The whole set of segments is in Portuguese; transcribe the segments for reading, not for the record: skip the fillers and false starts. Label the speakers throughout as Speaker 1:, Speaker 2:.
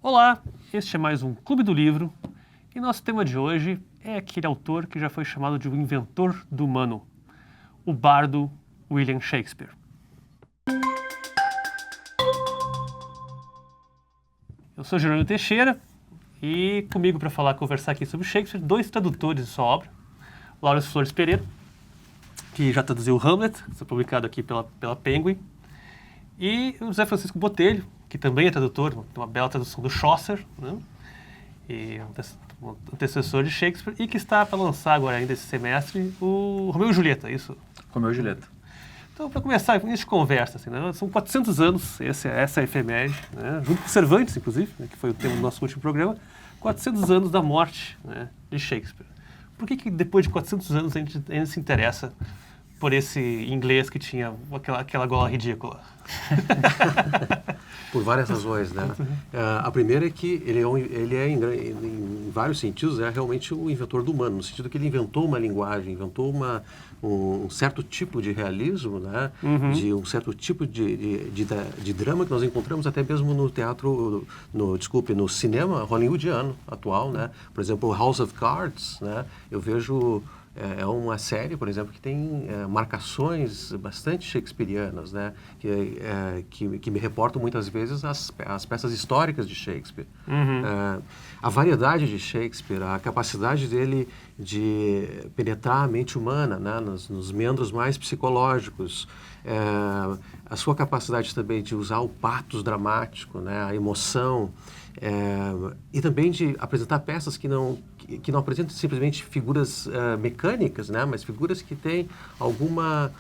Speaker 1: Olá, este é mais um Clube do Livro e nosso tema de hoje é aquele autor que já foi chamado de o inventor do humano, o bardo William Shakespeare. Eu sou Jerônimo Teixeira e comigo para conversar aqui sobre Shakespeare, dois tradutores de sua obra, Laurence Flores Pereira, que já traduziu Hamlet, que foi publicado aqui pela Penguin, e o José Francisco Botelho, que também é tradutor, tem uma bela tradução do Chaucer, né? E um antecessor de Shakespeare, e que está para lançar agora ainda esse semestre o Romeu e Julieta, isso?
Speaker 2: Romeu e Julieta.
Speaker 1: Então, para começar, início de conversa, assim, né? São 400 anos, essa é a efeméride, né? Junto com Cervantes, inclusive, né? Que foi o tema do nosso último programa, 400 anos da morte, né? De Shakespeare. Por que depois de 400 anos a gente ainda se interessa por esse inglês que tinha aquela gola ridícula?
Speaker 3: Por várias razões, né? A primeira é que ele é em vários sentidos, é realmente o inventor do humano, no sentido que ele inventou uma linguagem, inventou um certo tipo de realismo, né? De um certo tipo de drama que nós encontramos até mesmo no teatro, no cinema hollywoodiano atual, né? Por exemplo, House of Cards, né? Eu vejo... É uma série, por exemplo, que tem marcações bastante shakespearianas, né? Que me reportam muitas vezes as peças históricas de Shakespeare. A variedade de Shakespeare, a capacidade dele de penetrar a mente humana, né? Nos meandros mais psicológicos, a sua capacidade também de usar o patos dramático, né? A emoção, e também de apresentar peças que não apresentam simplesmente figuras mecânicas, né? Mas figuras que têm alguma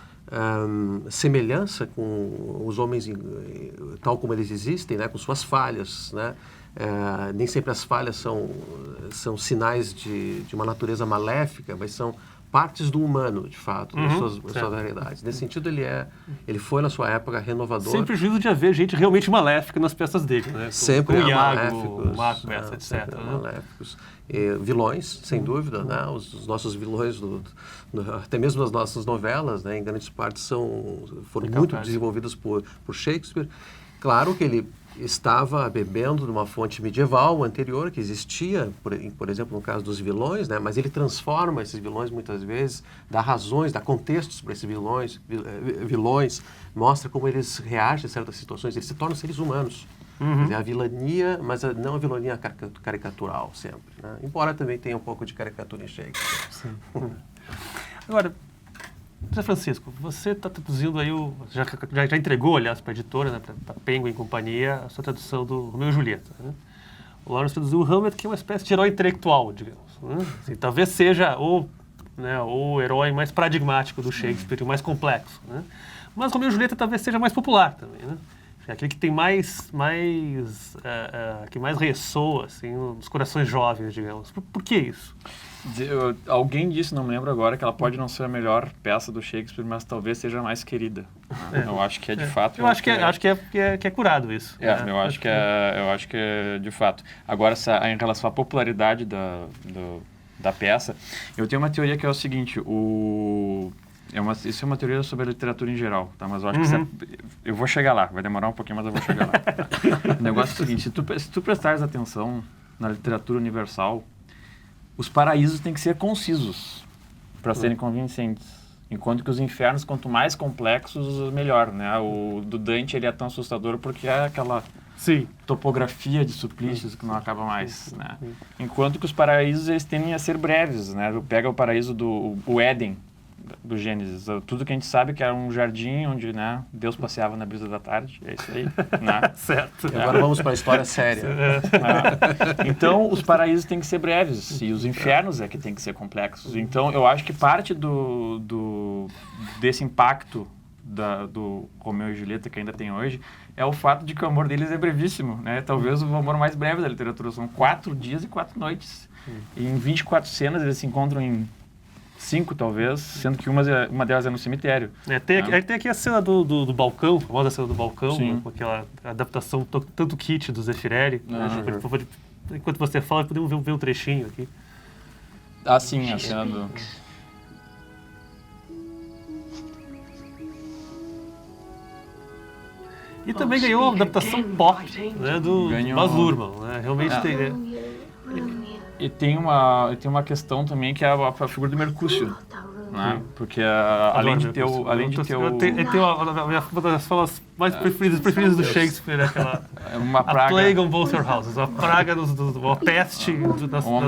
Speaker 3: semelhança com os homens tal como eles existem, né? Com suas falhas, né? Nem sempre as falhas são sinais de uma natureza maléfica, mas são partes do humano, de fato, das suas variedades. Nesse sentido, ele foi, na sua época, renovador.
Speaker 1: Sem prejuízo de haver gente realmente maléfica nas peças dele, né?
Speaker 3: Sempre
Speaker 1: o Iago,
Speaker 3: maléficos,
Speaker 1: Macbeth, etc.
Speaker 3: Sempre
Speaker 1: Né?
Speaker 3: maléficos. Vilões, sem dúvida, né? Os nossos vilões, até mesmo as nossas novelas, né? Em grandes partes foram muito desenvolvidas por Shakespeare. Claro que ele estava bebendo de uma fonte medieval anterior que existia, por exemplo, no caso dos vilões, né? Mas ele transforma esses vilões muitas vezes, dá razões, dá contextos para esses vilões, mostra como eles reagem a certas situações, eles se tornam seres humanos. Quer dizer, a vilania, mas não a vilania caricatural sempre, né? Embora também tenha um pouco de caricatura em Shakespeare.
Speaker 1: Sim. Agora, José Francisco, você está traduzindo aí, já entregou, aliás, para a editora, né, para a Penguin e companhia, a sua tradução do Romeu e Julieta. Né? O Laurence traduziu o Hamlet, que é uma espécie de herói intelectual, digamos. Né? Assim, talvez seja o herói mais paradigmático do Shakespeare, o mais complexo. Né? Mas Romeu e Julieta talvez seja mais popular também. Né? É aquele que tem que mais ressoa assim, nos corações jovens, digamos. Por que isso?
Speaker 2: Alguém disse, não me lembro agora, que ela pode não ser a melhor peça do Shakespeare, mas talvez seja a mais querida. Eu acho que é de fato.
Speaker 1: Eu acho que é curado isso.
Speaker 2: Eu acho que é de fato. Agora, em relação à popularidade da peça, eu tenho uma teoria que é o seguinte: isso é uma teoria sobre a literatura em geral, tá? Mas eu acho que eu vou chegar lá, vai demorar um pouquinho, mas eu vou chegar lá. O negócio é o seguinte: se tu prestares atenção na literatura universal, os paraísos têm que ser concisos para serem convincentes. Enquanto que os infernos, quanto mais complexos, melhor, né? O do Dante, ele é tão assustador porque é aquela topografia de suplícios que não acaba mais, né? Enquanto que os paraísos, eles tendem a ser breves, né? Pega o paraíso o Éden, do Gênesis. Tudo que a gente sabe que era um jardim onde, né, Deus passeava na brisa da tarde. É isso aí. Né?
Speaker 1: Certo.
Speaker 3: Agora vamos para a história séria.
Speaker 2: Então, os paraísos têm que ser breves e os infernos é que têm que ser complexos. Então, eu acho que parte desse impacto do Romeu e Julieta que ainda tem hoje é o fato de que o amor deles é brevíssimo, né? Talvez o amor mais breve da literatura. São 4 dias e 4 noites. E em 24 cenas eles se encontram em 5, talvez, sendo que uma delas é no cemitério.
Speaker 1: Tem aqui a cena do balcão, a famosa cena do balcão, né,
Speaker 2: Sim.
Speaker 1: com aquela adaptação tanto kit do Zeffirelli. Enquanto você fala, podemos ver um trechinho aqui.
Speaker 2: Ah, sim, a cena do...
Speaker 1: E também ganhou uma adaptação pop, né, do
Speaker 2: Ganhou.
Speaker 1: Baz Luhrmann, né? Realmente tem, né?
Speaker 2: E tem uma questão também que é a figura do Mercúcio, né? Porque além de ter o...
Speaker 1: Tem uma das falas mais preferidas do Shakespeare, aquela...
Speaker 2: uma
Speaker 1: A
Speaker 2: praga,
Speaker 1: plague on both your houses, uma praga, uma peste das
Speaker 2: uma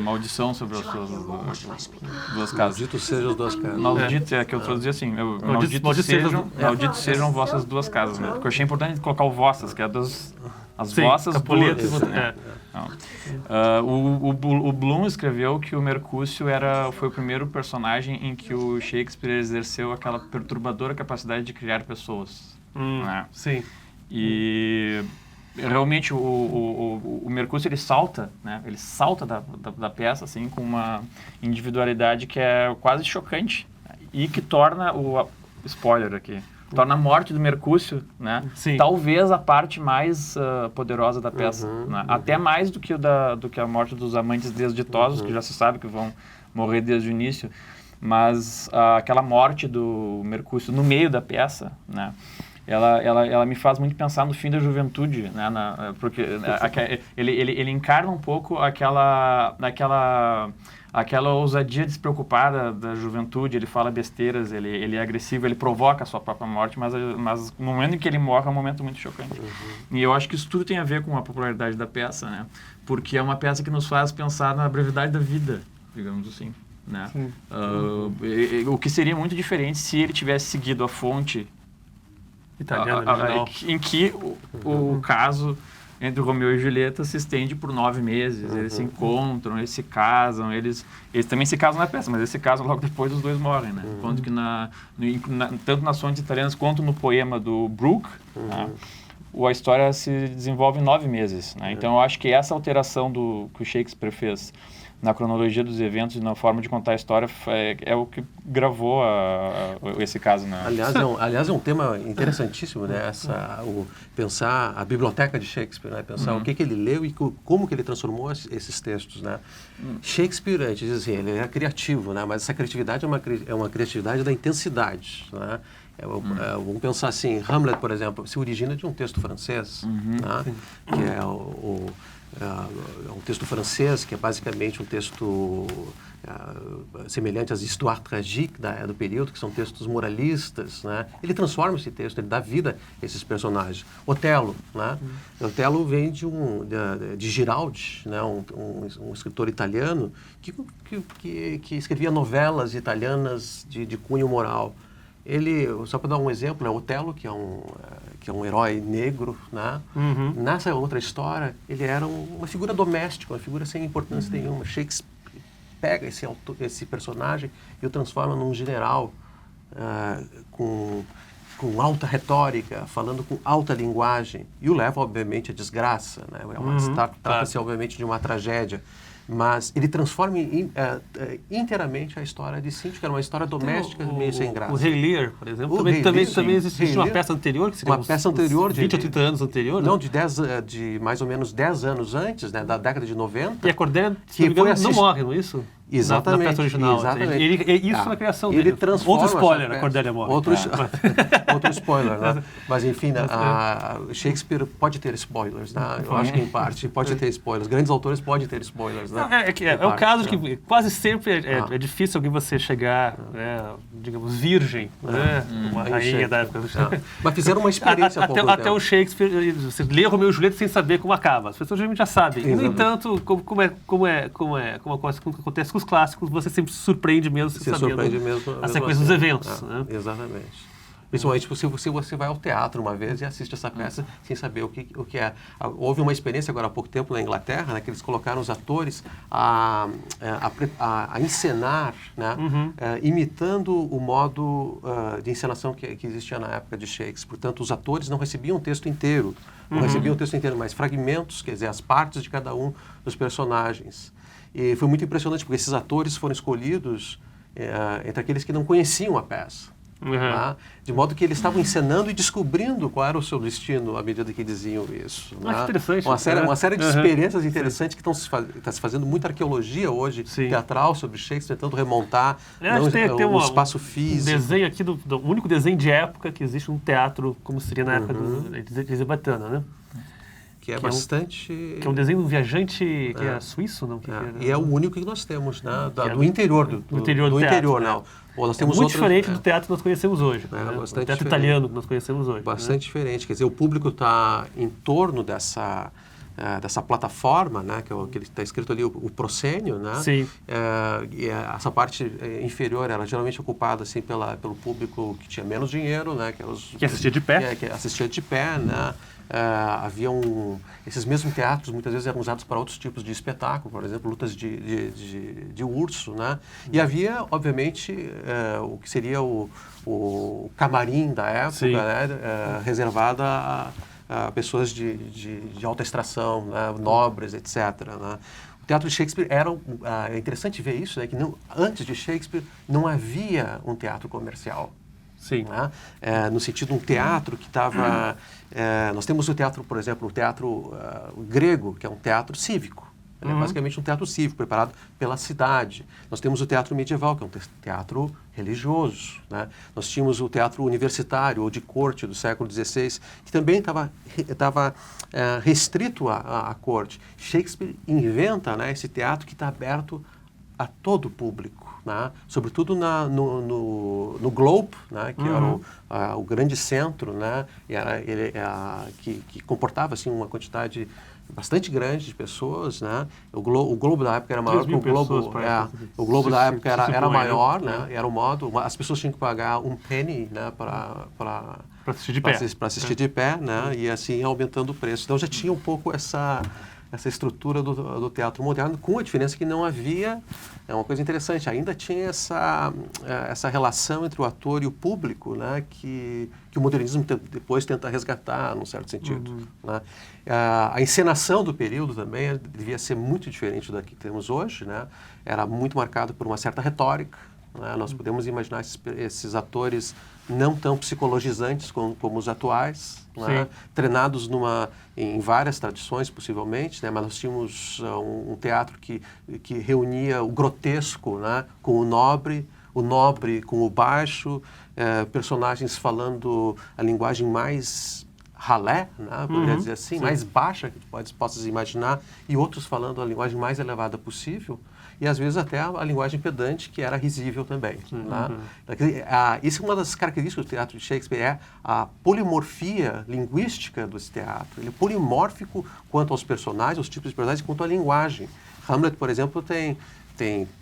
Speaker 2: maldição sobre as suas duas casas.
Speaker 3: Maldito sejam as duas casas.
Speaker 2: Maldito é que eu traduzi assim, malditos sejam vossas duas casas, né? Porque eu achei importante colocar o vossas, que é as vossas
Speaker 1: Capuleto,
Speaker 2: duas. O Bloom escreveu que o Mercúcio foi o primeiro personagem em que o Shakespeare exerceu aquela perturbadora capacidade de criar pessoas. Né?
Speaker 1: Sim.
Speaker 2: E realmente o Mercúcio ele salta, né? Ele salta da peça assim com uma individualidade que é quase chocante e que torna spoiler aqui. Torna a morte do Mercúcio, né?
Speaker 1: Sim.
Speaker 2: Talvez a parte mais poderosa da peça, né? Até mais do que a morte dos amantes desditosos, que já se sabe que vão morrer desde o início, mas aquela morte do Mercúcio no meio da peça, né? Ela me faz muito pensar no fim da juventude, né? Porque ele encarna um pouco aquela ousadia despreocupada da juventude. Ele fala besteiras, ele é agressivo, ele provoca a sua própria morte, mas no momento em que ele morre é um momento muito chocante. E eu acho que isso tudo tem a ver com a popularidade da peça, né? Porque é uma peça que nos faz pensar na brevidade da vida, digamos assim, né? O que seria muito diferente se ele tivesse seguido a fonte
Speaker 1: Italiana, original.
Speaker 2: em que o caso entre Romeu e Julieta se estende por 9 meses. Eles se encontram, eles se casam, eles também se casam na peça, mas eles se casam logo depois, os dois morrem, né? Enquanto que tanto nas fontes italianas quanto no poema do Brooke, né, a história se desenvolve em 9 meses, né? Então eu acho que essa alteração que o Shakespeare fez na cronologia dos eventos e na forma de contar a história é o que gravou esse caso, né?
Speaker 3: Aliás, é um tema interessantíssimo, né? Pensar a biblioteca de Shakespeare, né? Pensar o que ele leu e como que ele transformou esses textos, né? Shakespeare, a gente diz assim, ele é criativo, né? Mas essa criatividade é uma criatividade da intensidade, né? Vamos pensar assim, Hamlet, por exemplo, se origina de um texto francês, né? Que é um texto francês, que é basicamente um texto semelhante às histoires tragiques do período, que são textos moralistas, né? Ele transforma esse texto, ele dá vida a esses personagens. Otelo, né? Otelo vem de Giraldi, né? Um escritor italiano que escrevia novelas italianas de cunho moral. Só para dar um exemplo, né, Otelo, que é um herói negro, né? Nessa outra história, ele era uma figura doméstica, uma figura sem importância nenhuma. Shakespeare pega esse personagem e o transforma num general com alta retórica, falando com alta linguagem, e o leva, obviamente, à desgraça, né? Trata-se, obviamente, de uma tragédia. Mas ele transforma inteiramente a história de Cíntia, que era uma história doméstica meio sem graça.
Speaker 1: O Rei Lear, por exemplo, também existe uma peça anterior, que seria
Speaker 3: uma peça anterior
Speaker 1: de 20 ou 30 anos anterior.
Speaker 3: Não, de mais ou menos 10 anos antes, né, da década de 90.
Speaker 1: E a Cordelia, se não me engano, não morre, não é isso?
Speaker 3: Exatamente.
Speaker 1: Na peça original.
Speaker 3: Exatamente.
Speaker 1: Isso na criação dele.
Speaker 3: Transforma
Speaker 1: outro spoiler, a Cordelia morre.
Speaker 3: Outro spoiler, né? Mas, enfim, Shakespeare pode ter spoilers, né? Eu acho que, em parte, pode ter spoilers. Grandes autores podem ter spoilers, né?
Speaker 1: É o caso de que quase sempre é difícil alguém você chegar, digamos, virgem, né? Uma rainha da época.
Speaker 3: Mas fizeram uma experiência
Speaker 1: até o Shakespeare, você lê Romeu e Julieta sem saber como acaba. As pessoas geralmente já sabem. E, no entanto, como acontece com os clássicos, você sempre se surpreende mesmo sabendo a sequência dos eventos. Né?
Speaker 3: Exatamente. Principalmente se você vai ao teatro uma vez e assiste essa peça sem saber o que é. Houve uma experiência agora há pouco tempo na Inglaterra, né, que eles colocaram os atores a encenar, né, imitando o modo de encenação que existia na época de Shakespeare. Portanto, os atores não recebiam o texto inteiro, mas fragmentos, quer dizer, as partes de cada um dos personagens. E foi muito impressionante, porque esses atores foram escolhidos entre aqueles que não conheciam a peça. Tá? De modo que eles estavam encenando e descobrindo qual era o seu destino à medida que diziam isso.
Speaker 1: Ah, que interessante.
Speaker 3: Uma série de experiências interessantes que está se fazendo muita arqueologia hoje, teatral, sobre Shakespeare, tentando remontar o espaço físico.
Speaker 1: Um desenho aqui, do único desenho de época que existe um teatro, como seria na época elizabetana, né?
Speaker 3: Que é bastante...
Speaker 1: Que é um desenho de um viajante que é suíço, não?
Speaker 3: E é o único que nós temos, né? Do interior. Do interior, não. Ou nós temos
Speaker 1: muito diferente do teatro que nós conhecemos hoje. O teatro
Speaker 3: diferente.
Speaker 1: Italiano que nós conhecemos hoje.
Speaker 3: Bastante diferente. Quer dizer, o público está em torno dessa plataforma, né, que está escrito ali, o proscênio, né?
Speaker 1: Sim.
Speaker 3: E essa parte inferior era geralmente ocupada assim, pelo público que tinha menos dinheiro, né?
Speaker 1: Que assistia de pé.
Speaker 3: Que assistia de pé, né? Esses mesmos teatros muitas vezes eram usados para outros tipos de espetáculo, por exemplo, lutas de urso, né? E havia, obviamente, o que seria o camarim da época, né? Reservado a pessoas de alta extração, né? Nobres, etc. Né? O teatro de Shakespeare é interessante ver isso, né? Que antes de Shakespeare não havia um teatro comercial.
Speaker 1: Sim.
Speaker 3: Né? No sentido de um teatro que estava... nós temos o teatro, por exemplo, o teatro grego, que é um teatro cívico. É basicamente um teatro cívico, preparado pela cidade. Nós temos o teatro medieval, que é um teatro religioso. Né? Nós tínhamos o teatro universitário, ou de corte, do século XVI, que também estava restrito à corte. Shakespeare inventa, né, esse teatro que está aberto a todo o público. Né? Sobretudo no Globe, né? Que era o grande centro, né? Que comportava assim, uma quantidade bastante grande de pessoas, né? O Globo da época era maior que o Globo. O Globo da época era maior, né? Era o modo. As pessoas tinham que pagar um penny, né? Para
Speaker 1: assistir de pé.
Speaker 3: Para assistir de pé, né? E assim aumentando o preço. Então já tinha um pouco essa estrutura do teatro moderno, com a diferença que não havia, é uma coisa interessante, ainda tinha essa relação entre o ator e o público, né, que o modernismo depois tenta resgatar, num certo sentido. Né? A encenação do período também devia ser muito diferente da que temos hoje, né? Era muito marcado por uma certa retórica. Né? Nós podemos imaginar esses atores não tão psicologizantes como os atuais, né? Treinados em várias tradições, possivelmente, né? Mas nós tínhamos um teatro que reunia o grotesco, né? Com o nobre com o baixo, personagens falando a linguagem mais ralé, né? Poderia dizer assim, mais baixa que possas imaginar, e outros falando a linguagem mais elevada possível. E às vezes até a linguagem pedante, que era risível também. Né? Isso é uma das características do teatro de Shakespeare, a polimorfia linguística desse teatro. Ele é polimórfico quanto aos personagens, aos tipos de personagens, quanto à linguagem. Hamlet, por exemplo, tem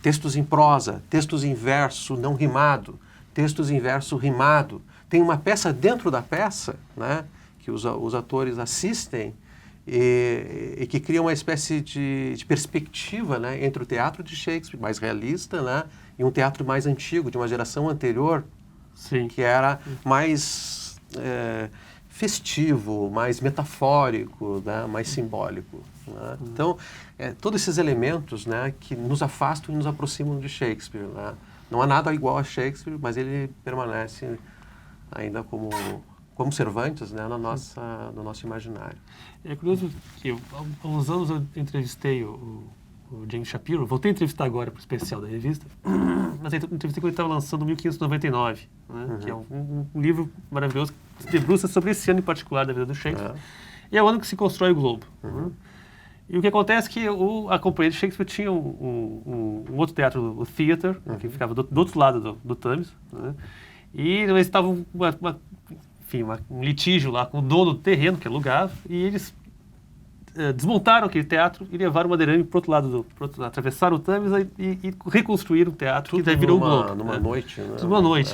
Speaker 3: textos em prosa, textos em verso não rimado, textos em verso rimado. Tem uma peça dentro da peça, né, que os atores assistem, e que cria uma espécie de perspectiva, né, entre o teatro de Shakespeare, mais realista, né, e um teatro mais antigo, de uma geração anterior, que era mais festivo, mais metafórico, né, mais simbólico. Né? Então, todos esses elementos, né, que nos afastam e nos aproximam de Shakespeare. Né? Não há nada igual a Shakespeare, mas ele permanece ainda como Cervantes, né, no nosso imaginário.
Speaker 1: É curioso que há uns anos eu entrevistei o James Shapiro, voltei a entrevistar agora para o especial da revista, mas eu entrevistei quando ele estava lançando 1599, né, que é um livro maravilhoso que se debruça sobre esse ano em particular da vida do Shakespeare, e é o ano que se constrói o Globo. E o que acontece é que a companhia de Shakespeare tinha um outro teatro, o Theatre, que ficava do outro lado do Thames, né, e eles estavam um litígio lá com o dono do terreno que alugava, e eles desmontaram aquele teatro e levaram o Madeirame para o outro lado, atravessaram o Thames e reconstruíram o teatro, que daí virou o Globo.
Speaker 3: Numa noite, né?
Speaker 1: Numa noite.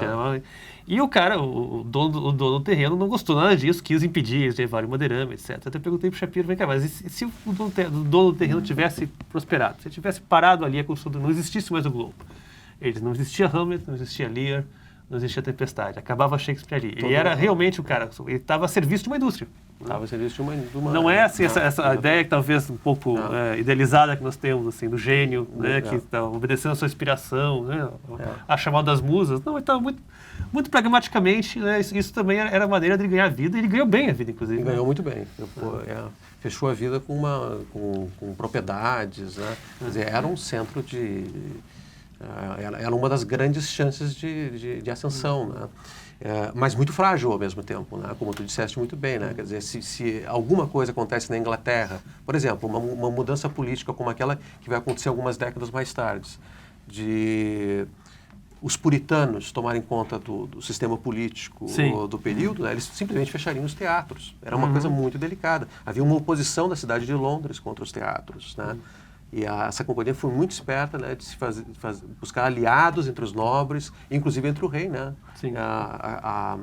Speaker 1: E o cara, o dono do terreno, não gostou nada disso, quis impedir eles de levarem o Madeirame, etc. Até perguntei para o Shapiro, vem cá, mas e se o dono do terreno tivesse prosperado? Se ele tivesse parado ali a construção, não existisse mais o Globo? Não existia Hamlet, não existia Lear, não existia tempestade. Acabava Shakespeare ali. Ele era realmente o cara, ele estava a serviço de uma indústria.
Speaker 3: Estava a serviço de uma...
Speaker 1: Não é assim, essa ideia que talvez um pouco idealizada que nós temos, assim, do gênio, né, que está obedecendo a sua inspiração, né, a chamada das musas. Não, ele estava muito pragmaticamente, né, isso também era a maneira de ganhar vida, e ele ganhou bem a vida, inclusive.
Speaker 3: Ele ganhou muito bem. Fechou a vida com propriedades, né? Quer dizer, era um centro de... Era uma das grandes chances de ascensão, né? Mas muito frágil ao mesmo tempo, né? Como tu disseste muito bem, né? Quer dizer, se alguma coisa acontece na Inglaterra, por exemplo, uma mudança política como aquela que vai acontecer algumas décadas mais tarde, de os puritanos tomarem conta do sistema político do período, né? Eles simplesmente fechariam os teatros. Era uma coisa muito delicada. Havia uma oposição da cidade de Londres contra os teatros, né? E essa companhia foi muito esperta, né, de buscar aliados entre os nobres, inclusive entre o rei, né?
Speaker 1: Sim.
Speaker 3: A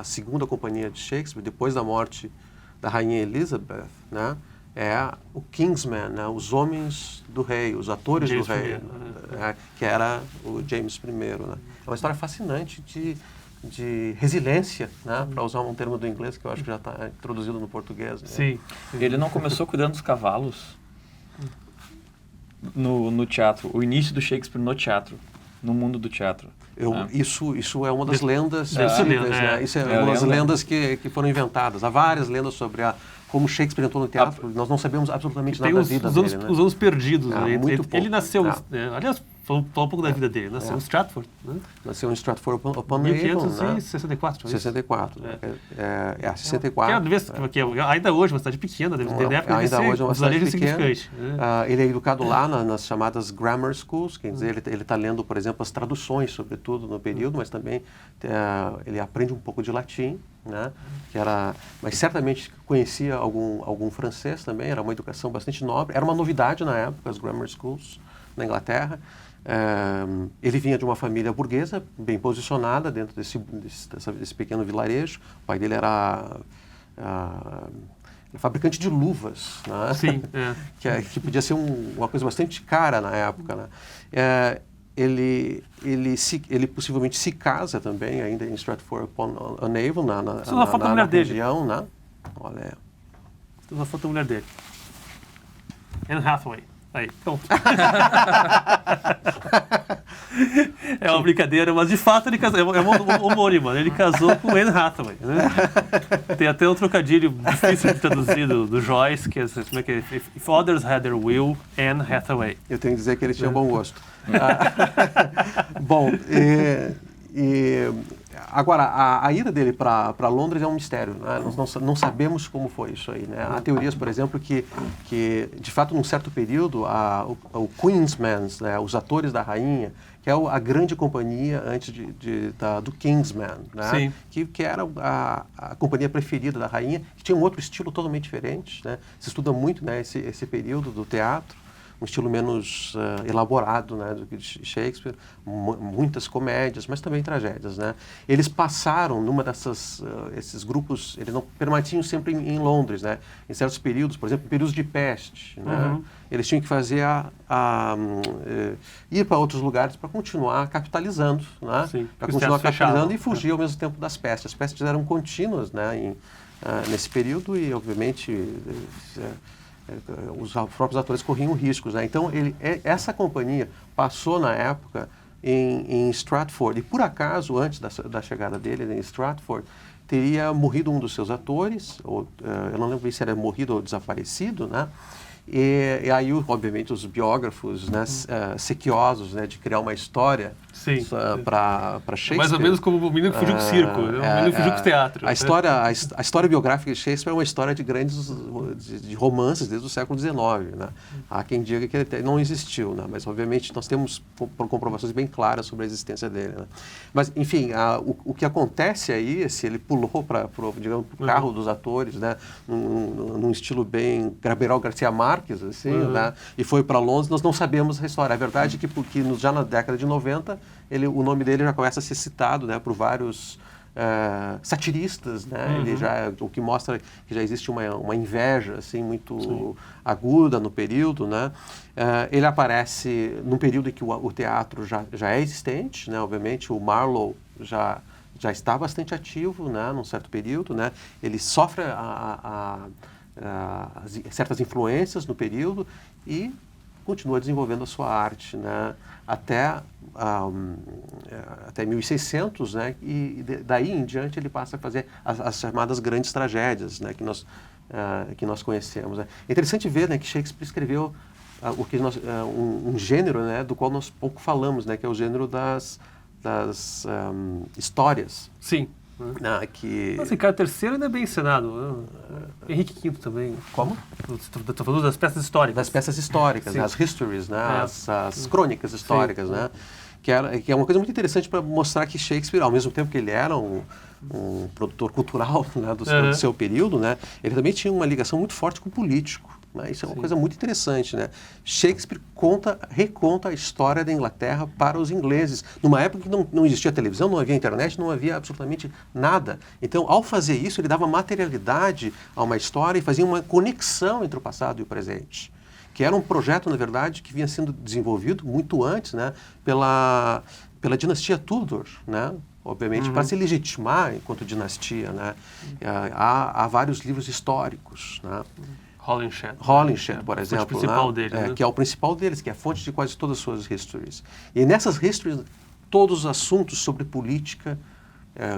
Speaker 3: segunda companhia de Shakespeare, depois da morte da rainha Elizabeth, né, é o Kingsmen, né, os homens do rei, os atores
Speaker 1: James
Speaker 3: do rei,
Speaker 1: I.
Speaker 3: que era o James I, né? É uma história fascinante de resiliência, né, para usar um termo do inglês que eu acho que já está introduzido no português. Né?
Speaker 1: Sim.
Speaker 2: Ele não começou cuidando dos cavalos no teatro, o início do Shakespeare no teatro, no mundo do teatro.
Speaker 3: Isso é uma das lendas
Speaker 1: possíveis,
Speaker 3: né? Isso é uma das lendas que foram inventadas. Há várias lendas sobre como Shakespeare entrou no teatro. Nós não sabemos absolutamente nada da vida dele.
Speaker 1: Os anos perdidos. Né? Ele nasceu... aliás, falar um pouco da vida dele. Nasceu em Stratford. Né?
Speaker 3: Nasceu em Stratford upon Avon.
Speaker 1: 1564.
Speaker 3: 64. 64.
Speaker 1: Que ainda hoje é uma cidade pequena, deve ter época
Speaker 3: ainda hoje é uma cidade pequena. Ele é educado lá nas chamadas grammar schools, quer dizer, ele está lendo, por exemplo, as traduções, sobretudo no período, mas também ele aprende um pouco de latim, né? Mas certamente conhecia algum francês também, era uma educação bastante nobre, era uma novidade na época, as grammar schools na Inglaterra. Ele vinha de uma família burguesa, bem posicionada dentro desse pequeno vilarejo. O pai dele era fabricante de luvas, né?
Speaker 1: Sim,
Speaker 3: que podia ser uma coisa bastante cara na época, né? Ele possivelmente se casa também, ainda em Stratford upon Avon, na região, né? Olha,
Speaker 1: uma foto da mulher dele. Anne Hathaway. Aí, pronto. É uma brincadeira, mas de fato ele casou. É uma homônima, ele casou com Anne Hathaway. Né? Tem até um trocadilho difícil de traduzir do Joyce, que é como é que é? If others had their will, Anne Hathaway.
Speaker 3: Eu tenho que dizer que ele tinha bom gosto. Bom, agora, a ida dele para Londres é um mistério, né? Nós não sabemos como foi isso aí, né? Há teorias, por exemplo, que de fato, num certo período, o Queensmen, né, os atores da rainha, que é a grande companhia antes do Kingsmen, né? Que era a companhia preferida da rainha, que tinha um outro estilo totalmente diferente, né? Se estuda muito, né, esse período do teatro, um estilo menos elaborado, né, do que de Shakespeare, muitas comédias, mas também tragédias, né? Eles passaram numa esses grupos, eles não permaneciam sempre em Londres, né? Em certos períodos, por exemplo, períodos de peste, né? Eles tinham que fazer ir para outros lugares para continuar capitalizando, né? Para continuar capitalizando e fugir ao mesmo tempo das pestes. As pestes eram contínuas, né, nesse período e, obviamente, os próprios atores corriam riscos, né? Então, essa companhia passou, na época, em Stratford. E, por acaso, antes da chegada dele em Stratford, teria morrido um dos seus atores, eu não lembro se era morrido ou desaparecido, né? E aí, obviamente, os biógrafos, né, sequiosos, né, de criar uma história para Shakespeare.
Speaker 1: Mais ou menos como o menino que fugiu do circo, o menino que fugiu do teatro.
Speaker 3: A história biográfica de Shakespeare é uma história de grandes de romances desde o século XIX. Né? Há quem diga que ele não existiu, né? Mas, obviamente, nós temos comprovações bem claras sobre a existência dele. Né? Mas, enfim, o que acontece aí, se ele pulou para o carro dos atores, né, num estilo bem Gabriel Garcia Marques, assim, né, e foi para Londres, nós não sabemos a história. A verdade é que já na década de 90, o nome dele já começa a ser citado, né, por vários satiristas, né? Ele o que mostra que já existe uma inveja assim muito aguda no período, né? Ele aparece num período em que o teatro já é existente, né? Obviamente o Marlowe já está bastante ativo, né? Num certo período, né? Ele sofre certas influências no período e continua desenvolvendo a sua arte, né? Até 1600, né? E daí em diante ele passa a fazer as chamadas grandes tragédias, né? Que nós conhecemos. Né? É interessante ver, né, que Shakespeare escreveu um gênero, né, do qual nós pouco falamos, né? Que é o gênero das histórias.
Speaker 1: Sim.
Speaker 3: Que...
Speaker 1: Ricardo III ainda é bem encenado. Né? Henrique V também.
Speaker 3: Como?
Speaker 1: Estou falando das peças históricas.
Speaker 3: Das peças históricas, né? As histories, né? As crônicas históricas, né? Que é uma coisa muito interessante para mostrar que Shakespeare, ao mesmo tempo que ele era um produtor cultural, né, do seu período, né? Ele também tinha uma ligação muito forte com o político. Né? Isso é uma coisa muito interessante, né? Shakespeare reconta a história da Inglaterra para os ingleses, numa época que não existia televisão, não havia internet, não havia absolutamente nada. Então, ao fazer isso, ele dava materialidade a uma história e fazia uma conexão entre o passado e o presente, que era um projeto, na verdade, que vinha sendo desenvolvido muito antes, né, pela dinastia Tudor, né? Obviamente, para se legitimar enquanto dinastia, né? Há vários livros históricos, né? Holinshed, por exemplo,
Speaker 1: o principal deles, né?
Speaker 3: Que é o principal deles, que é a fonte de quase todas as suas histories. E nessas histories, todos os assuntos sobre política,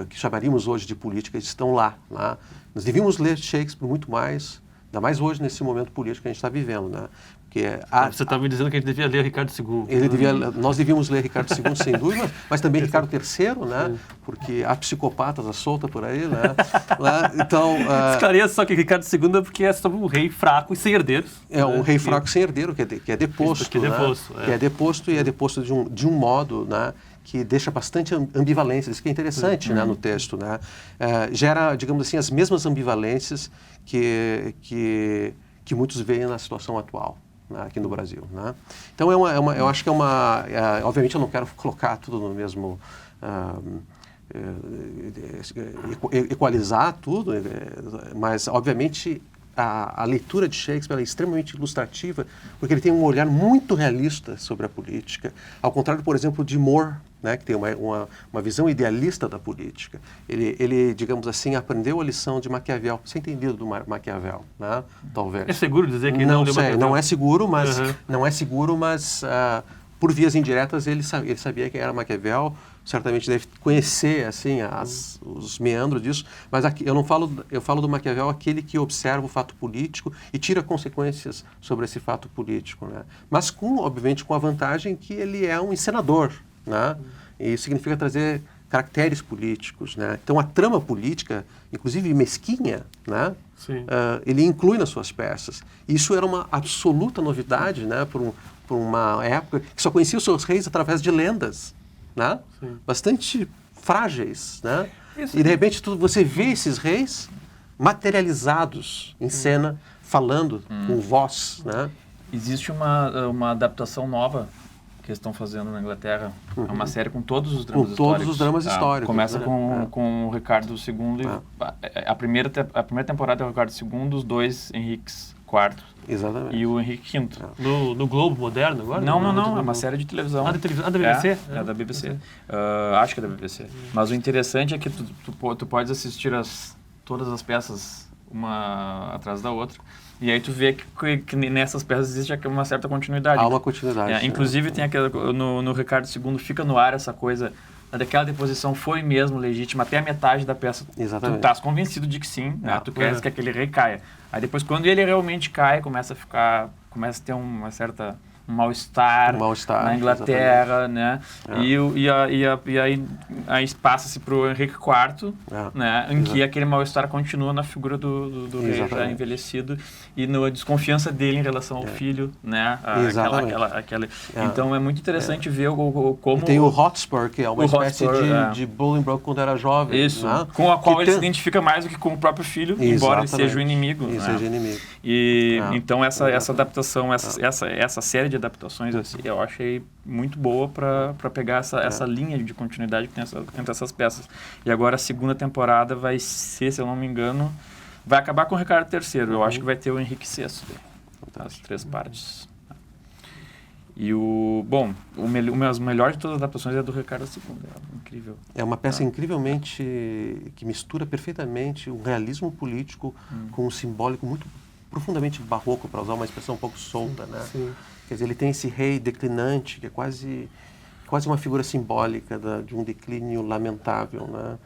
Speaker 3: que chamaríamos hoje de política, estão lá. Né? Nós devíamos ler Shakespeare muito mais, ainda mais hoje nesse momento político que a gente está vivendo, né?
Speaker 1: Você está me dizendo que a gente devia ler Ricardo II.
Speaker 3: Nós devíamos ler Ricardo II, sem dúvida, mas também Ricardo III, né? Porque há psicopatas à solta por aí, né? Então,
Speaker 1: esclareça só que Ricardo II é porque é sobre um rei fraco e sem herdeiros.
Speaker 3: É um rei fraco sem herdeiro, que é deposto.
Speaker 1: Que é deposto,
Speaker 3: e é deposto de um modo, né? Que deixa bastante ambivalência, isso que é interessante, né, no texto, né? Gera, digamos assim, as mesmas ambivalências que muitos veem na situação atual, né, aqui no Brasil, né? Então eu acho que obviamente eu não quero colocar tudo no mesmo equalizar tudo, mas obviamente a leitura de Shakespeare é extremamente ilustrativa, porque ele tem um olhar muito realista sobre a política, ao contrário, por exemplo, de More, né, que tem uma visão idealista da política. Ele, digamos assim, aprendeu a lição de Maquiavel, sem entendido do Maquiavel, né, talvez.
Speaker 1: É seguro dizer que
Speaker 3: não sei, não é seguro, mas por vias indiretas ele sabia quem era Maquiavel. Certamente deve conhecer assim os meandros disso, mas aqui eu falo do Maquiavel, aquele que observa o fato político e tira consequências sobre esse fato político, né? Mas obviamente com a vantagem que ele é um encenador, né? E isso significa trazer caracteres políticos, né? Então a trama política, inclusive mesquinha, né? Ele inclui nas suas peças. Isso era uma absoluta novidade, né? Por uma época que só conhecia os seus reis através de lendas, né? Bastante frágeis, né? E de repente você vê esses reis materializados em cena, falando com voz, né?
Speaker 2: Existe uma adaptação nova que eles estão fazendo na Inglaterra. É uma série com todos os dramas históricos.
Speaker 3: Com todos os dramas históricos.
Speaker 2: Começa com o Ricardo II. A primeira temporada é o Ricardo II, os dois Henriques IV.
Speaker 3: Exatamente.
Speaker 2: E o Henrique V.
Speaker 1: No Globo Moderno agora?
Speaker 2: Não. É uma série de televisão.
Speaker 1: Da BBC?
Speaker 2: É da BBC. Acho que é da BBC. Mas o interessante é que tu podes assistir todas as peças uma atrás da outra. E aí tu vê que nessas peças existe uma certa continuidade.
Speaker 3: Há uma continuidade.
Speaker 2: Inclusive tem no Ricardo II fica no ar essa coisa daquela deposição foi mesmo legítima até a metade da peça.
Speaker 3: Exatamente.
Speaker 2: Tu estás convencido de que sim, né? Tu queres que aquele rei caia. Aí depois quando ele realmente cai, começa a ter uma certa mal-estar na Inglaterra, né? E aí passa-se para o Henrique IV, né? Em que aquele mal-estar continua na figura do rei já envelhecido e na desconfiança dele em relação ao filho, né? Então é muito interessante ver como...
Speaker 3: E tem o Hotspur, que é uma espécie de Bolingbroke quando era jovem.
Speaker 2: Isso,
Speaker 3: né?
Speaker 2: com a qual ele se identifica mais do que com o próprio filho, embora ele seja o inimigo.
Speaker 3: Seja inimigo.
Speaker 2: Então essa adaptação, essa série de de adaptações, assim, eu achei muito boa para pegar essa linha de continuidade que tem entre essas peças. E agora a segunda temporada vai ser, se eu não me engano, vai acabar com o Ricardo III. Eu acho que vai ter o Henrique VI, as 3 partes. E as melhores de todas as adaptações é do Ricardo II, é incrível.
Speaker 3: É uma peça incrivelmente, que mistura perfeitamente o realismo político com um simbólico muito profundamente barroco, para usar uma expressão um pouco solta, né?
Speaker 1: Sim.
Speaker 3: Quer dizer, ele tem esse rei declinante, que é quase uma figura simbólica de um declínio lamentável, né?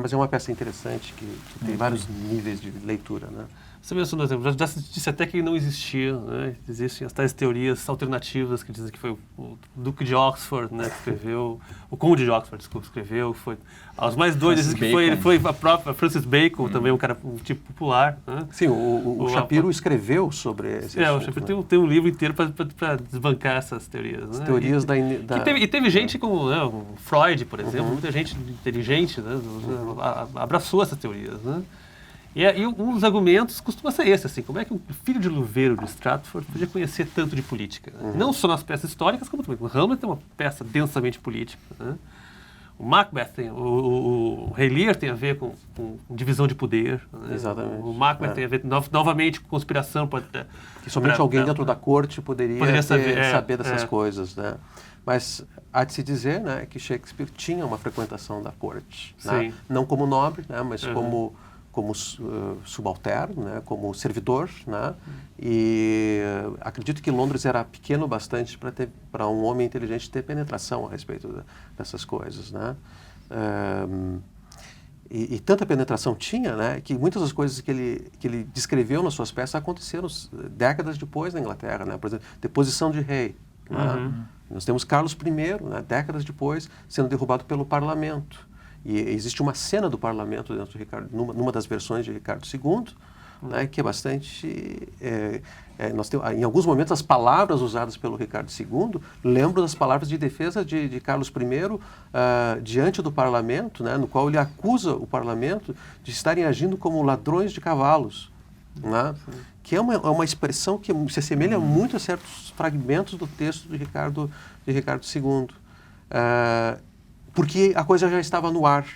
Speaker 3: Mas é uma peça interessante que tem vários níveis de leitura, né?
Speaker 1: Você mencionou, já se disse até que ele não existia, né? Existem as tais teorias alternativas que dizem que foi o Duque de Oxford, né, que escreveu, o Conde de Oxford, desculpa, escreveu, foi os mais doidos dizem que foi a própria Francis Bacon, também um cara, um tipo popular, né?
Speaker 3: Sim, o Shapiro escreveu sobre esse assunto,
Speaker 1: o Shapiro tem um livro inteiro para desbancar essas teorias, né?
Speaker 3: As teorias
Speaker 1: teve gente como, né, o Freud, por exemplo, muita gente inteligente, né, abraçou essas teorias, né? E um dos argumentos costuma ser esse, assim, como é que um filho de luveiro de Stratford podia conhecer tanto de política? Né? Não só nas peças históricas, como também. O Hamlet é uma peça densamente política. Né? O Macbeth, o Rei Lear tem a ver com divisão de poder. Né?
Speaker 3: Exatamente.
Speaker 1: O Macbeth tem a ver novamente com conspiração.
Speaker 3: Que somente alguém dentro da corte poderia saber dessas coisas, né? Mas há de se dizer, né, que Shakespeare tinha uma frequentação da corte. Né? Não como nobre, né, mas como subalterno, né, como servidor, né, e acredito que Londres era pequeno bastante para um homem inteligente ter penetração a respeito dessas coisas, né, e tanta penetração tinha, né, que muitas das coisas que ele descreveu nas suas peças aconteceram décadas depois na Inglaterra, né, por exemplo, deposição de rei, né? Nós temos Carlos I, né, décadas depois, sendo derrubado pelo parlamento. E existe uma cena do parlamento dentro do Ricardo, numa das versões de Ricardo II, né, que é bastante... nós temos, em alguns momentos, as palavras usadas pelo Ricardo II lembram das palavras de defesa de Carlos I diante do parlamento, né, no qual ele acusa o parlamento de estarem agindo como ladrões de cavalos. Né, que é uma expressão que se assemelha muito a certos fragmentos do texto de Ricardo II. Porque a coisa já estava no ar,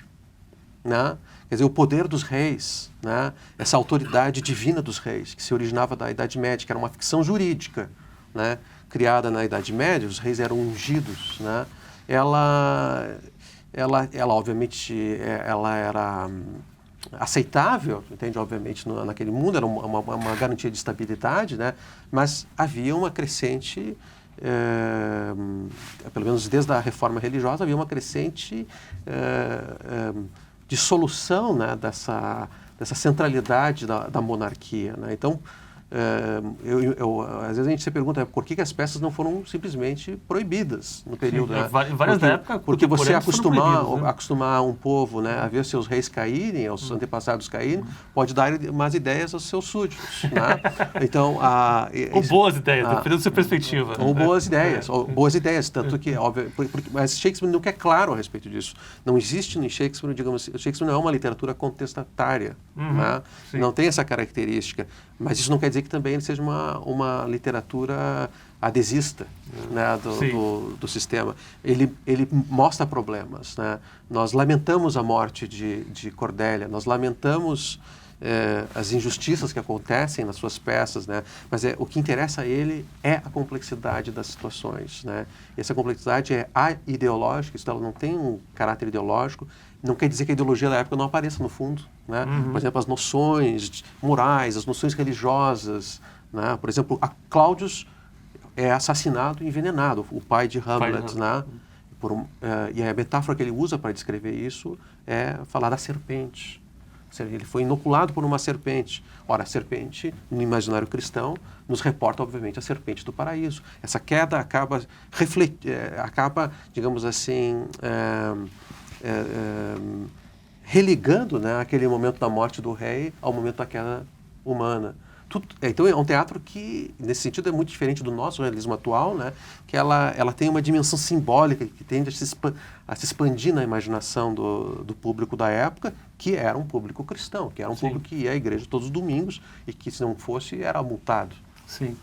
Speaker 3: né? Quer dizer, o poder dos reis, né? Essa autoridade divina dos reis, que se originava da Idade Média, que era uma ficção jurídica, né? Criada na Idade Média, os reis eram ungidos, né? Ela obviamente, ela era aceitável, entende? Obviamente, naquele mundo, era uma garantia de estabilidade, né? Mas havia uma crescente... pelo menos desde a reforma religiosa, havia uma crescente dissolução, né, dessa centralidade da monarquia, né? Então, às vezes a gente se pergunta por que as peças não foram simplesmente proibidas no período, né?
Speaker 1: Em várias épocas,
Speaker 3: porque você acostumar um povo, né, a ver seus reis caírem, os antepassados caírem, pode dar más ideias aos seus súditos, né? Então,
Speaker 1: ou boas ideias, dependendo da sua perspectiva.
Speaker 3: Ou boas ideias, tanto que, óbvio, mas Shakespeare nunca é claro a respeito disso. Não existe em Shakespeare, digamos, Shakespeare não é uma literatura contestatária, né? Não tem essa característica, mas isso não quer dizer que também ele seja uma literatura adesista, né, do sistema. Ele mostra problemas, né? Nós lamentamos a morte de Cordélia, nós lamentamos as injustiças que acontecem nas suas peças, né? Mas o que interessa a ele é a complexidade das situações, né? Essa complexidade é ideológica, isso ela não tem um caráter ideológico, não quer dizer que a ideologia da época não apareça no fundo, né? Por exemplo, as noções morais, as noções religiosas, né? Por exemplo, Cláudius é assassinado e envenenado, o pai de Hamlet, né? E a metáfora que ele usa para descrever isso é falar da serpente. Ele foi inoculado por uma serpente. Ora, a serpente, no imaginário cristão, nos reporta, obviamente, a serpente do paraíso. Essa queda acaba, digamos assim, religando, né, aquele momento da morte do rei ao momento da queda humana. Então é um teatro que, nesse sentido, é muito diferente do nosso realismo atual, né? Que ela tem uma dimensão simbólica que tende a se expandir na imaginação do público da época, que era um público cristão, que era um público que ia à igreja todos os domingos e que, se não fosse, era multado.
Speaker 1: Sim,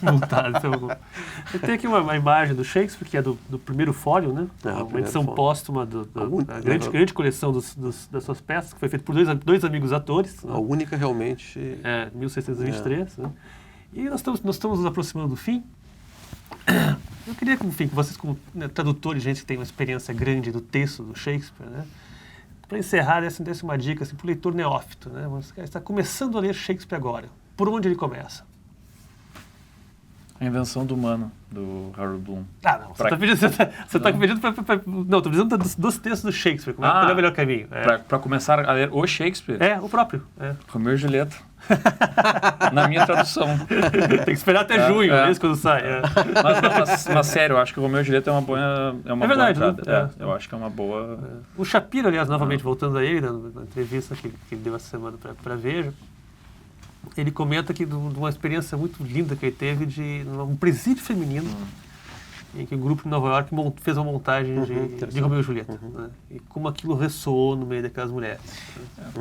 Speaker 1: multado. Tem aqui uma imagem do Shakespeare, que é do primeiro fólio, né? Uma edição póstuma da grande coleção das suas peças, que foi feita por dois amigos atores.
Speaker 3: A única realmente...
Speaker 1: 1623. Né? E nós estamos nos aproximando do fim. Eu queria, enfim, que vocês, como tradutores, gente que tem uma experiência grande do texto do Shakespeare, né? Para encerrar, desse uma dica assim, para o leitor neófito. Né? Você está começando a ler Shakespeare agora. Por onde ele começa?
Speaker 2: A Invenção do Humano, do Harold Bloom.
Speaker 1: Ah, não. Você está pedindo para... Não, estou dizendo dos textos do Shakespeare. Qual é o melhor caminho?
Speaker 2: Para começar a ler o Shakespeare?
Speaker 1: O próprio.
Speaker 2: Romeu e Julieta. Na minha tradução.
Speaker 1: Tem que esperar até junho, mesmo, quando sai.
Speaker 2: Mas sério, eu acho que o Romeu e Julieta é uma boa
Speaker 1: verdade,
Speaker 2: boa entrada.
Speaker 1: né?
Speaker 2: Eu acho que é uma boa...
Speaker 1: O Shapiro, aliás, novamente, voltando a ele, na entrevista que ele deu essa semana para Veja, ele comenta que de uma experiência muito linda que ele teve de um presídio feminino, em que o grupo de Nova York fez uma montagem de Romeu e Julieta. Né? E como aquilo ressoou no meio daquelas mulheres.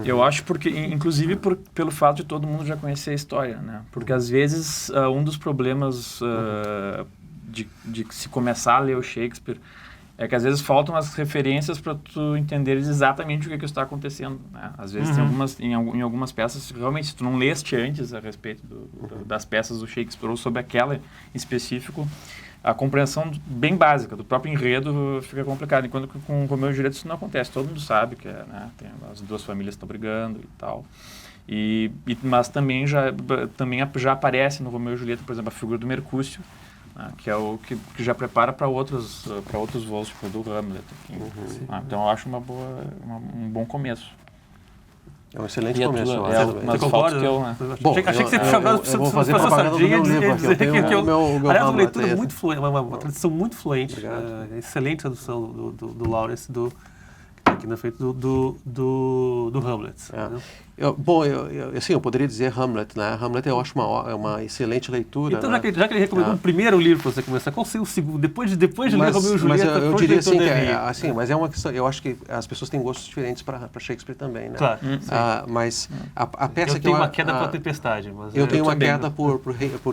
Speaker 2: Eu acho porque, inclusive pelo fato de todo mundo já conhecer a história, né? Porque às vezes um dos problemas de se começar a ler o Shakespeare é que às vezes faltam as referências para tu entenderes exatamente o que está acontecendo, né? Às vezes tem em algumas peças, realmente, se tu não leste antes a respeito das peças do Shakespeare ou sobre aquela em específico, a compreensão bem básica do próprio enredo fica complicada. Enquanto com Romeu e Julieta isso não acontece. Todo mundo sabe que as duas famílias estão brigando e tal. Mas também já aparece no Romeu e Julieta, por exemplo, a figura do Mercúcio, que é o que já prepara para outros voos, tipo do Hamlet. Então eu acho um bom começo.
Speaker 3: É um excelente começo.
Speaker 1: Você concorda?
Speaker 3: Bom,
Speaker 1: achei que você chamava
Speaker 3: eu vou fazer propaganda do meu livro aqui. Eu tenho o meu
Speaker 1: aliás, uma leitura muito fluente, uma tradução muito fluente. Excelente tradução do Lawrence, aqui na frente do Hamlet. Né?
Speaker 3: Eu poderia dizer Hamlet, né? Hamlet eu acho uma excelente leitura.
Speaker 1: Então,
Speaker 3: né?
Speaker 1: já que ele recomendou o primeiro livro para você começar, qual seria o segundo? Depois de ler Romeu e Julieta,
Speaker 3: mas eu diria assim, mas é uma questão, eu acho que as pessoas têm gostos diferentes para Shakespeare também, né?
Speaker 1: Claro.
Speaker 3: Mas a peça
Speaker 1: eu tenho uma queda pela Tempestade. Mas
Speaker 3: eu tenho uma queda por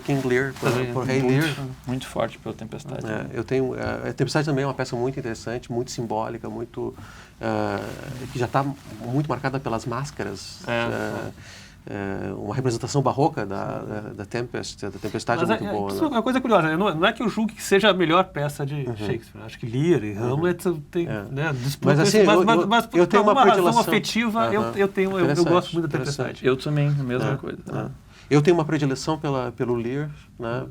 Speaker 3: King Lear, por Rei Lear.
Speaker 2: Muito forte pela Tempestade.
Speaker 3: A Tempestade também é uma peça muito interessante, muito simbólica, que já está muito marcada pelas máscaras. Uma representação barroca da Tempestade
Speaker 1: mas
Speaker 3: é muito boa.
Speaker 1: Isso é uma coisa curiosa. Não é que eu julgue que seja a melhor peça de Shakespeare. Acho que Lear e Hamlet tem
Speaker 3: mas assim, eu tenho uma
Speaker 1: razão afetiva, eu gosto muito da Tempestade.
Speaker 2: Eu também, a mesma coisa.
Speaker 3: Eu tenho uma predileção pelo Lear, né?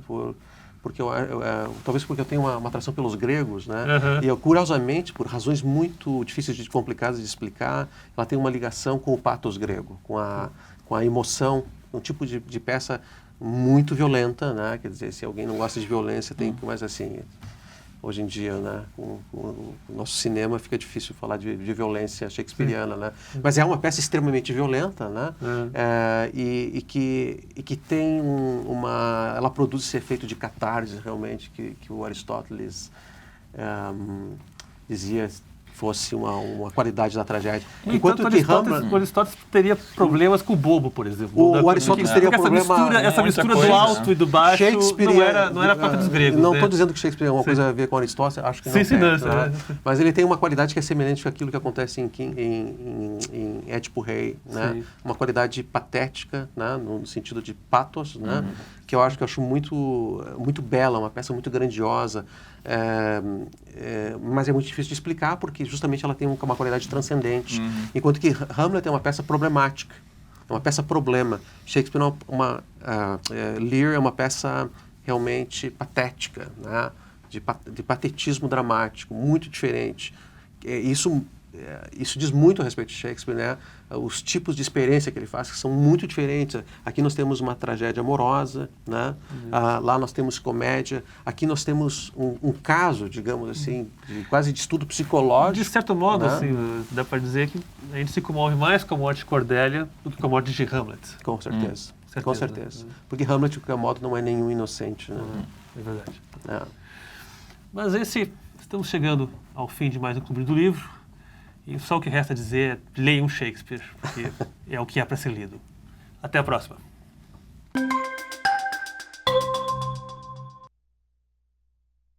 Speaker 3: Talvez porque eu tenho uma atração pelos gregos, né? E eu, curiosamente, por razões muito difíceis e complicadas de explicar, ela tem uma ligação com o pathos grego, com a emoção, um tipo de peça muito violenta, né? Quer dizer, se alguém não gosta de violência, tem que, mas assim, hoje em dia, né? Com o nosso cinema fica difícil falar de violência shakespeariana, né? Mas é uma peça extremamente violenta, né? E que tem ela produz esse efeito de catarse, realmente, que o Aristóteles dizia fosse uma qualidade da tragédia.
Speaker 1: Enquanto o Aristóteles teria problemas com o bobo, por exemplo.
Speaker 3: O Aristóteles teria problema...
Speaker 1: Essa mistura do alto e do baixo não era própria dos gregos.
Speaker 3: Não estou dizendo que Shakespeare tem alguma coisa a ver com Aristóteles, acho que não tem. Mas ele tem uma qualidade que é semelhante com aquilo que acontece em Édipo Rei, né? Uma qualidade patética, né? No sentido de pathos, né? Que eu acho muito bela, uma peça muito grandiosa. Mas é muito difícil de explicar porque justamente ela tem uma qualidade transcendente, enquanto que Hamlet é uma peça problemática, é uma peça problema. Shakespeare Lear é uma peça realmente patética, né? de patetismo dramático, muito diferente. Isso diz muito a respeito de Shakespeare, né? Os tipos de experiência que ele faz que são muito diferentes. Aqui nós temos uma tragédia amorosa, né? Lá nós temos comédia. Aqui nós temos um caso, digamos assim, quase de estudo psicológico.
Speaker 1: De certo modo,
Speaker 3: né?
Speaker 1: assim, dá para dizer que a gente se comove mais com a morte de Cordelia do que com a morte de Hamlet.
Speaker 3: Com certeza. Com certeza. Porque Hamlet, de qualquer modo, não é nenhum inocente. Né?
Speaker 1: É verdade. Mas estamos chegando ao fim de mais um Clube do Livro. E só o que resta dizer é leiam Shakespeare, porque é o que há para ser lido. Até a próxima.